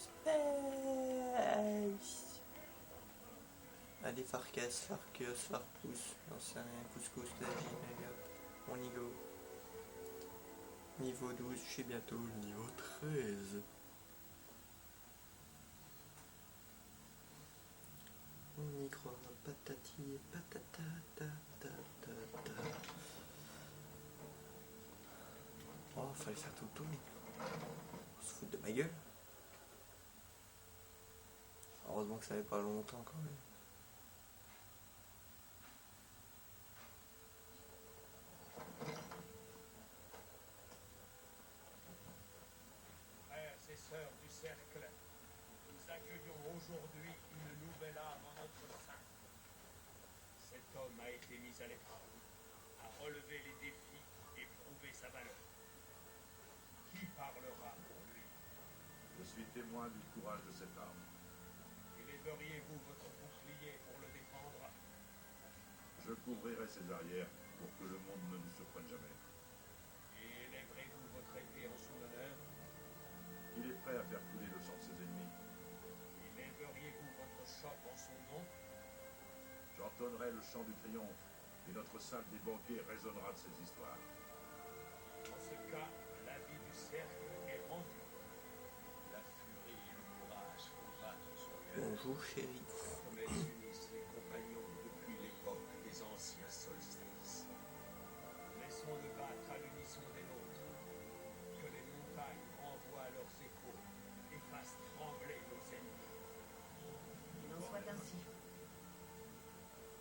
Space. Allez, Farkas, Farkus, Farpous, j'en sais rien, couscous, tagine, allez hop, on y go. Niveau 12, je suis bientôt au niveau 13. On y croit, patati, patata, ta, ta, ta, ta. Oh, fallait faire tout le tour. On se fout de ma gueule. Heureusement que ça n'avait pas longtemps quand même. Frères et sœurs du cercle, nous accueillons aujourd'hui une nouvelle âme en notre sein. Cet homme a été mis à l'épreuve, a relevé les défis et prouvé sa valeur. Qui parlera pour lui? Je suis témoin du courage de cette arme. Élèveriez-vous votre bouclier pour le défendre? Je couvrirai ses arrières pour que le monde ne nous surprenne jamais. Et élèverez-vous votre épée en son honneur? Il est prêt à faire couler le sang de ses ennemis. Élèveriez-vous votre chope en son nom? J'entonnerai le chant du triomphe, et notre salle des banquets résonnera de ces histoires. Dans ce cas, la vie du cercle est rendue. La furie et le courage font battre son cœur. Bonjour chérie. Comme elles unissent les compagnons depuis l'époque des anciens solstices. Laissons-le battre à l'unisson des nôtres. Que les montagnes renvoient leurs échos et fassent trembler nos ennemis. Il en soit ainsi.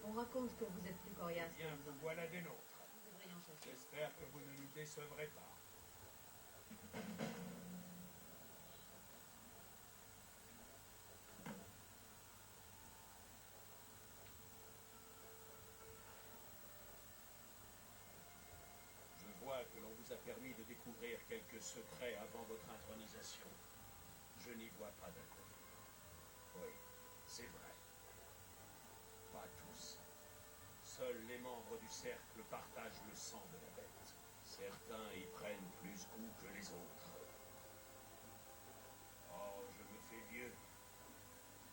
On raconte que vous êtes plus coriace que Bien, vous en êtes. voilà des nôtres. Nous devrions chercher. J'espère que vous ne nous décevrez pas. Je vois que l'on vous a permis de découvrir quelques secrets avant votre intronisation. Je n'y vois pas d'inconvénient. Oui, c'est vrai. Pas tous. Seuls les membres du cercle partagent le sang de la bête. Certains y prennent plus goût que les autres. Oh, je me fais vieux.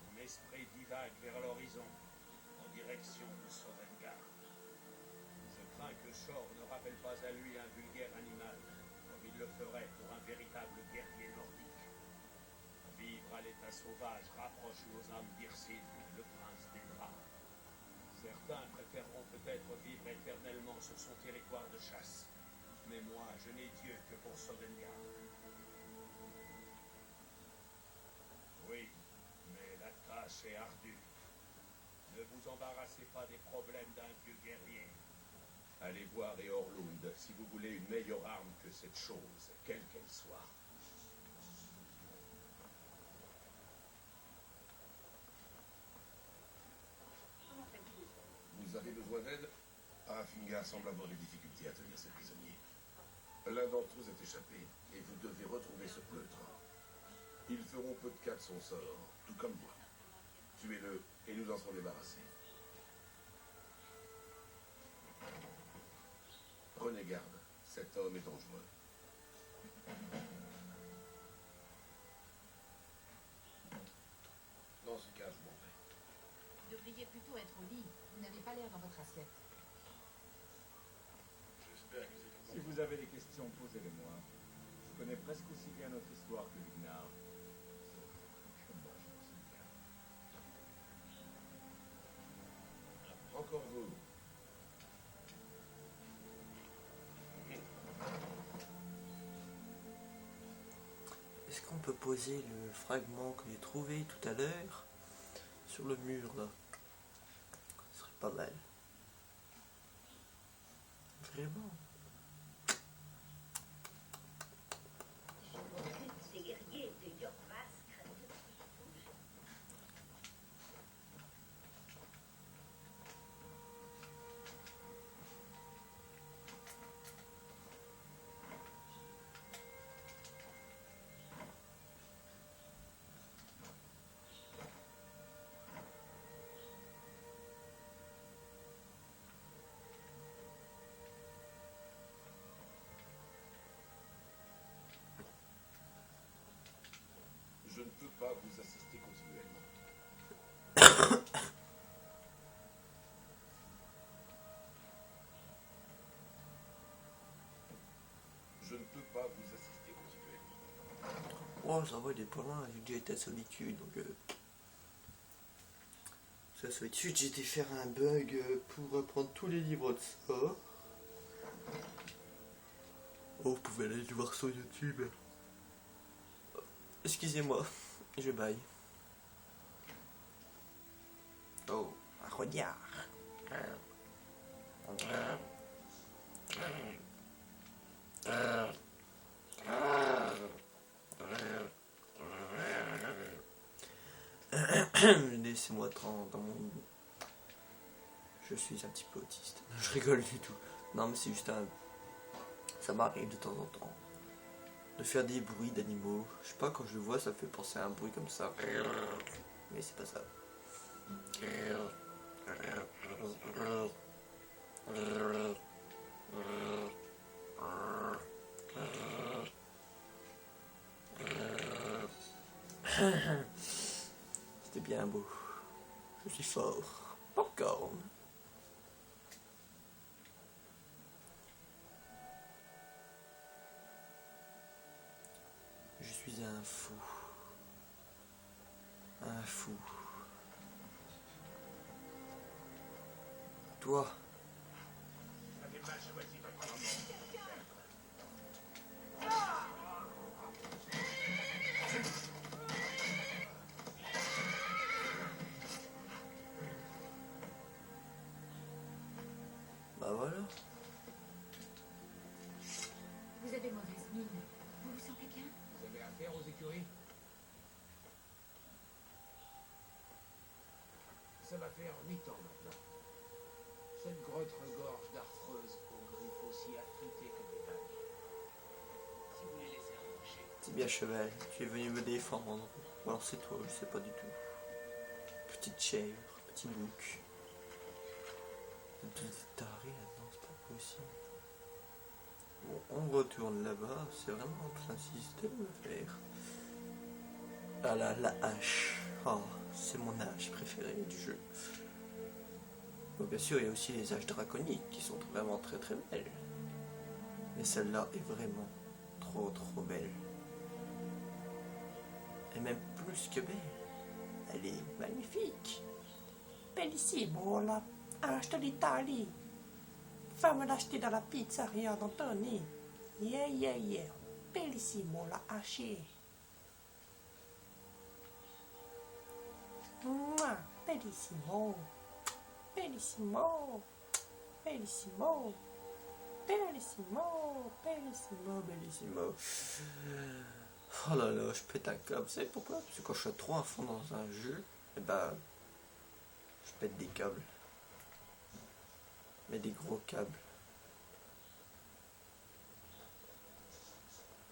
Mon esprit divague vers l'horizon, en direction de Sovngarde. Je crains que Shor ne rappelle pas à lui un vulgaire animal, comme il le ferait pour un véritable guerrier nordique. Vivre à l'état sauvage rapproche nos âmes d'Irsid, le prince des draps. Certains préféreront peut-être vivre éternellement sur son territoire de chasse. Mais moi, je n'ai Dieu que pour Sovngarde. Oui, mais la tâche est ardue. Ne vous embarrassez pas des problèmes d'un vieux guerrier. Allez voir Eorlund si vous voulez une meilleure arme que cette chose, quelle qu'elle soit. Vous avez besoin d'aide? Ah, Fingar semble avoir des difficultés à tenir ses prisonniers. L'un d'entre eux est échappé, et vous devez retrouver ce pleutre. Ils feront peu de cas de son sort, tout comme moi. Tuez-le, et nous en serons débarrassés. Prenez garde, cet homme est dangereux. Dans ce cas, je m'en vais. Vous devriez plutôt être au lit. Vous n'avez pas l'air dans votre assiette. J'espère que c'est Si vous avez des questions, posez-les-moi. Je connais presque aussi bien notre histoire que Lignar. Sauf que moi, je me souviens. Encore vous. Est-ce qu'on peut poser le fragment que j'ai trouvé tout à l'heure sur le mur là? Ce serait pas mal. Vraiment. Ces guerriers de Yorvas craignent de toucher. vous assister continuellement. Je ne peux pas vous assister continuellement. Oh, ça va, il est pas loin. J'ai déjà été à Solitude, donc... À Solitude, j'ai été faire un bug pour apprendre tous les livres de ça. Oh, vous pouvez aller le voir sur YouTube. Excusez-moi, je baille. Oh, regarde. Laissez-moi dans mon... Je suis un petit peu autiste. Je rigole du tout. Non, mais c'est juste un... Ça m'arrive de temps en temps de faire des bruits d'animaux. Je sais pas, quand je le vois, ça me fait penser à un bruit comme ça. Mais c'est pas ça. C'était bien beau. Je suis fort. Popcorn. Je suis un fou. Un fou. Toi, Vous avez mal choisi votre moment. bah voilà. Vous avez mauvaise mine. Vous vous sentez bien? Vous avez affaire aux écuries? Ça va faire 8 ans maintenant. Cette grotte regorge d'affreuses aux griffes aussi affûtées que des dagues. Si vous les laissez approcher, C'est bien, cheval. Tu es venu me défendre. Ou alors c'est toi, je sais pas du tout. Petite chèvre, petit bouc. Petite tarée là-dedans, c'est pas possible. Bon, on retourne là-bas. C'est vraiment tout un système à faire. Ah là, la hache. Oh, c'est mon hache préférée du jeu. Bon, bien sûr, il y a aussi les haches draconiques qui sont vraiment très très belles. Mais celle-là est vraiment trop belle. Et même plus que belle. Elle est magnifique. Bellissimo, la hache de l'Italie. Fammi l'acheter dans la pizzeria d'Antoni. Yeah, yeah, yeah. Bellissimo, la hache. Mouah, bellissimo. Bellissimo. Bellissimo. Bellissimo. Bellissimo, bellissimo. Oh là là, je pète un câble. Vous savez pourquoi? Parce que quand je suis trop à fond dans un jeu, et ben, je pète des câbles. Mais des gros câbles.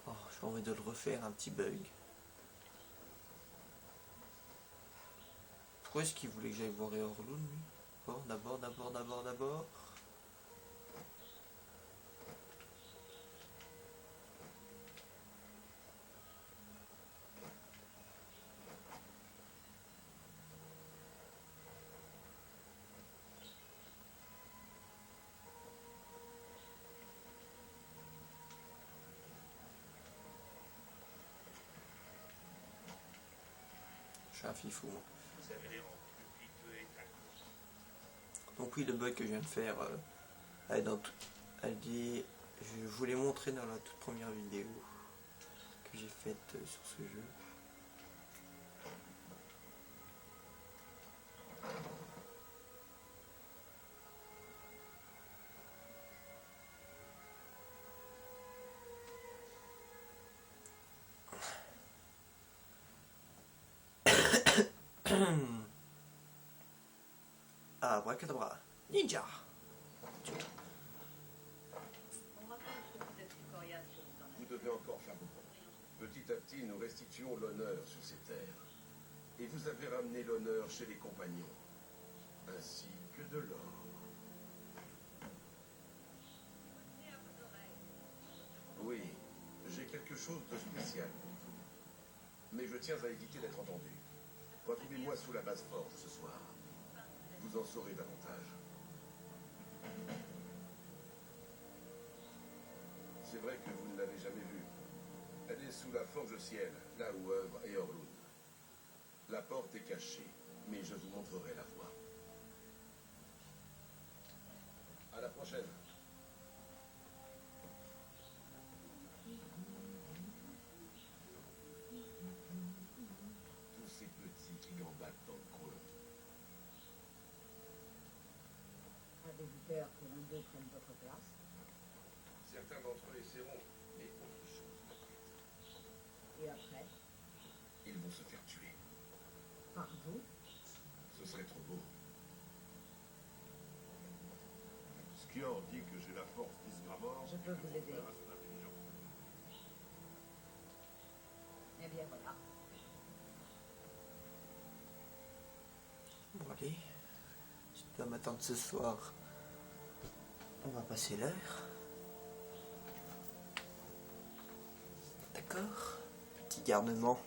Oh, j'ai envie de le refaire, un petit bug. Pourquoi est-ce qu'il voulait que j'aille voir Eorlund, lui? Bon, d'abord. Je suis un fifou. vous avez les rangs plus piteux et tacos. Donc oui, le bug que je viens de faire, elle dit, je vous l'ai montré dans la toute première vidéo que j'ai faite sur ce jeu. Abracadabra, ninja. On raconte que vous êtes plus coriace que vous en Vous devez encore faire beaucoup. Petit à petit, nous restituons l'honneur sur ces terres. Et vous avez ramené l'honneur chez les compagnons, ainsi que de l'or. avez à vos oreilles. Oui, j'ai quelque chose de spécial pour vous. Mais je tiens à éviter d'être entendu. Retrouvez-moi sous la base forge ce soir. Vous en saurez davantage. C'est vrai que vous ne l'avez jamais vue. Elle est sous la forge ciel, là où œuvre Eorlund. La porte est cachée, mais je vous montrerai la voie. À la prochaine. Tous ces petits qui gambadent dans le coin. Avez-vous peur que l'un d'eux prenne votre place? Certains d'entre eux essaieront, mais autre chose m'inquiète. Et après? Ils vont se faire tuer. Par vous? Ce serait trop beau. Skior dit que j'ai la force d'Isgramor. Je peux vous aider. Grâce à son intelligence. Eh bien voilà. Bon allez, si tu dois m'attendre ce soir, on va passer l'heure. D'accord, petit garnement.